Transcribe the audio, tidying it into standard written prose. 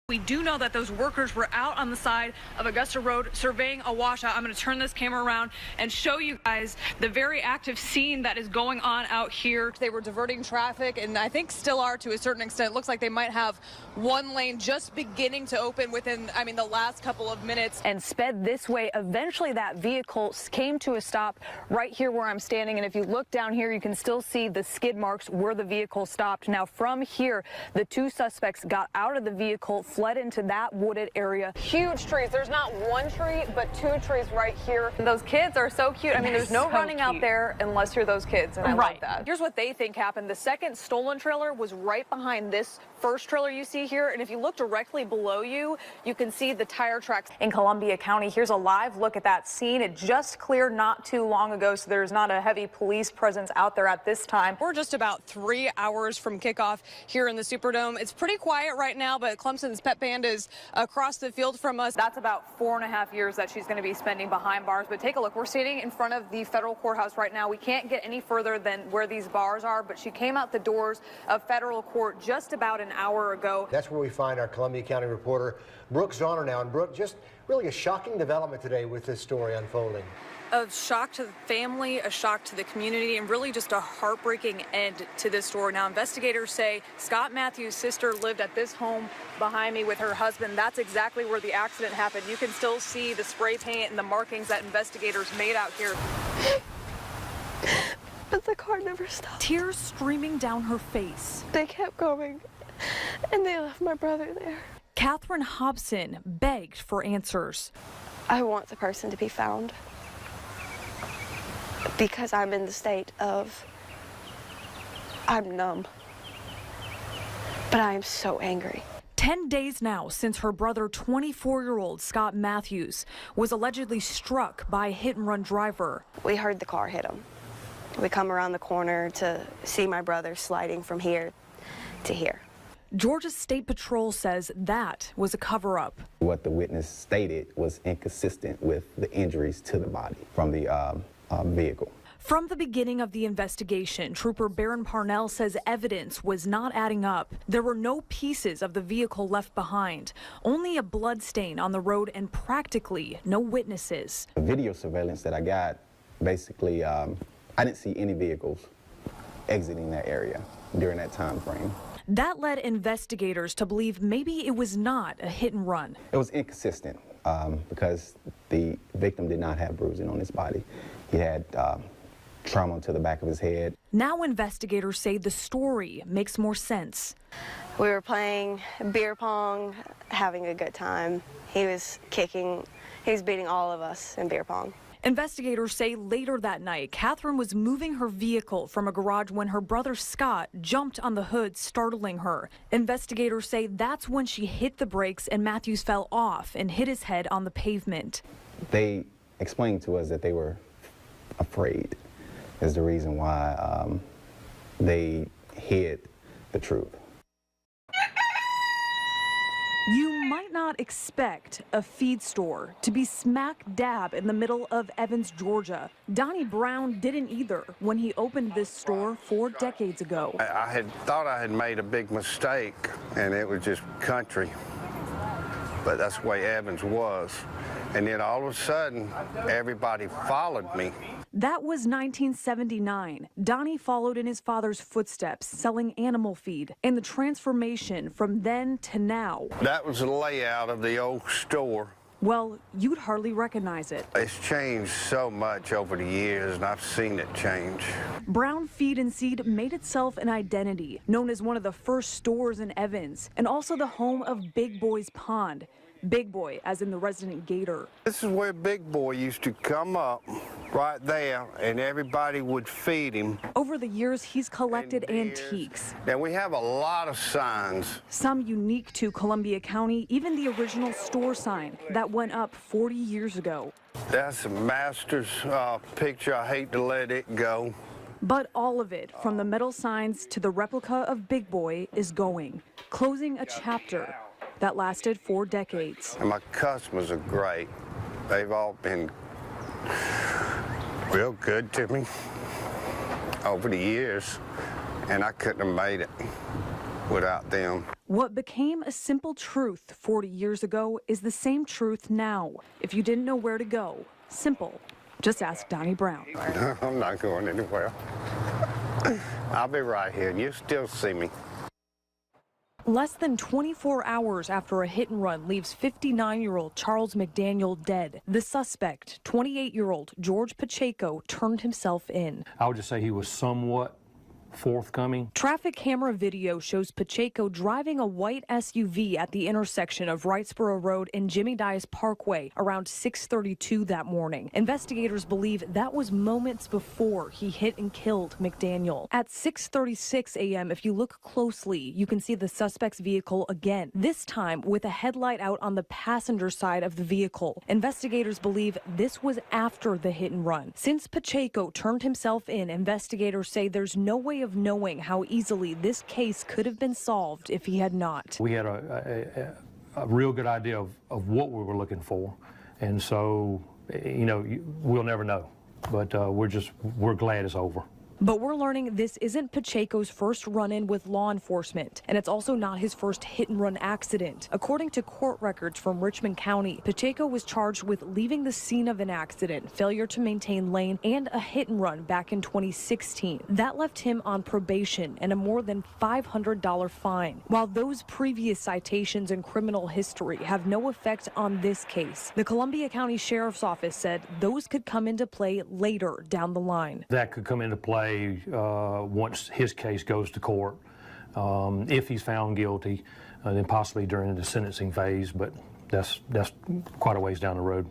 We do know that those workers were out on the side of Augusta Road surveying a washout. I'm going to turn this camera around and show you guys the very active scene that is going on out here. They were diverting traffic, and I think still are to a certain extent. It looks like they might have one lane just beginning to open within, the last couple of minutes. And sped this way. Eventually that vehicle came to a stop right here where I'm standing. And if you look down here, you can still see the skid marks where the vehicle stopped. Now from here, the two suspects got out of the vehicle, fled into that wooded area. Huge trees. There's not one tree, but two trees right here. And those kids are so cute. There's no running out there unless you're those kids, and I love that. Here's what they think happened. The second stolen trailer was right behind this first trailer you see here, and if you look directly below you, you can see the tire tracks. In Columbia County, here's a live look at that scene. It just cleared not too long ago, so there's not a heavy police presence out there at this time. We're just about 3 hours from kickoff here in the Superdome. It's pretty quiet right now, but Clemson's pep band is across the field from us. That's about 4.5 years that she's going to be spending behind bars. But take a look. We're sitting in front of the federal courthouse right now. We can't get any further than where these bars are, but she came out the doors of federal court just about an hour ago. That's where we find our Columbia County reporter, Brooke Zauner now. And Brooke, just really a shocking development today with this story unfolding. A shock to the family, a shock to the community, and really just a heartbreaking end to this story. Now, investigators say Scott Matthews' sister lived at this home behind me with her husband. That's exactly where the accident happened. You can still see the spray paint and the markings that investigators made out here. But the car never stopped. Tears streaming down her face. They kept going, and they left my brother there. Catherine Hobson begged for answers. I want the person to be found, because I'm in the state of, I'm numb, but I am so angry. 10 days now since her brother, 24-year-old Scott Matthews, was allegedly struck by a hit-and-run driver. We heard the car hit him. We come around the corner to see my brother sliding from here to here. Georgia State Patrol says that was a cover-up. What the witness stated was inconsistent with the injuries to the body from the vehicle. From the beginning of the investigation, Trooper Baron Parnell says evidence was not adding up. There were no pieces of the vehicle left behind, only a blood stain on the road and practically no witnesses. The video surveillance that I got, basically, I didn't see any vehicles exiting that area during that time frame. That led investigators to believe maybe it was not a hit and run. It was inconsistent because the victim did not have bruising on his body. He had trauma to the back of his head. Now investigators say the story makes more sense. We were playing beer pong, having a good time. He was beating all of us in beer pong. Investigators say later that night, Catherine was moving her vehicle from a garage when her brother Scott jumped on the hood, startling her. Investigators say that's when she hit the brakes and Matthews fell off and hit his head on the pavement. They explained to us that they were afraid is the reason why they hid the truth. You might not expect a feed store to be smack dab in the middle of Evans, Georgia. Donnie Brown didn't either when he opened this store 4 decades ago. I had thought I had made a big mistake, and it was just country. But that's the way Evans was. And then all of a sudden, everybody followed me. That was 1979. Donnie followed in his father's footsteps, selling animal feed, and the transformation from then to now. That was the layout of the old store. Well, you'd hardly recognize it. It's changed so much over the years, and I've seen it change. Brown Feed and Seed made itself an identity, known as one of the first stores in Evans, and also the home of Big Boy's Pond. Big Boy, as in the resident gator. This is where Big Boy used to come up, right there, and everybody would feed him. Over the years, he's collected antiques. And we have a lot of signs. Some unique to Columbia County, even the original store sign that went up 40 years ago. That's a master's picture. I hate to let it go. But all of it, from the metal signs to the replica of Big Boy, is going, closing a chapter that lasted 4 decades. And my customers are great. They've all been real good to me over the years, and I couldn't have made it without them. What became a simple truth 40 years ago is the same truth now. If you didn't know where to go, simple. Just ask Donnie Brown. I'm not going anywhere. I'll be right here, and you'll still see me. Less than 24 hours after a hit and run leaves 59-year-old Charles McDaniel dead, the suspect, 28-year-old George Pacheco, turned himself in. I would just say he was somewhat forthcoming. Traffic camera video shows Pacheco driving a white SUV at the intersection of Wrightsboro Road and Jimmy Dias Parkway around 6:32 that morning. Investigators believe that was moments before he hit and killed McDaniel. At 6:36 a.m., if you look closely, you can see the suspect's vehicle again, this time with a headlight out on the passenger side of the vehicle. Investigators believe this was after the hit and run. Since Pacheco turned himself in, investigators say there's no way of knowing how easily this case could have been solved if he had not. We had a real good idea of what we were looking for, and so, we'll never know, but we're glad it's over. But we're learning this isn't Pacheco's first run-in with law enforcement, and it's also not his first hit-and-run accident. According to court records from Richmond County, Pacheco was charged with leaving the scene of an accident, failure to maintain lane, and a hit-and-run back in 2016. That left him on probation and a more than $500 fine. While those previous citations and criminal history have no effect on this case, the Columbia County Sheriff's Office said those could come into play later down the line. That could come into play once his case goes to court. If he's found guilty, then possibly during the sentencing phase, but that's quite a ways down the road.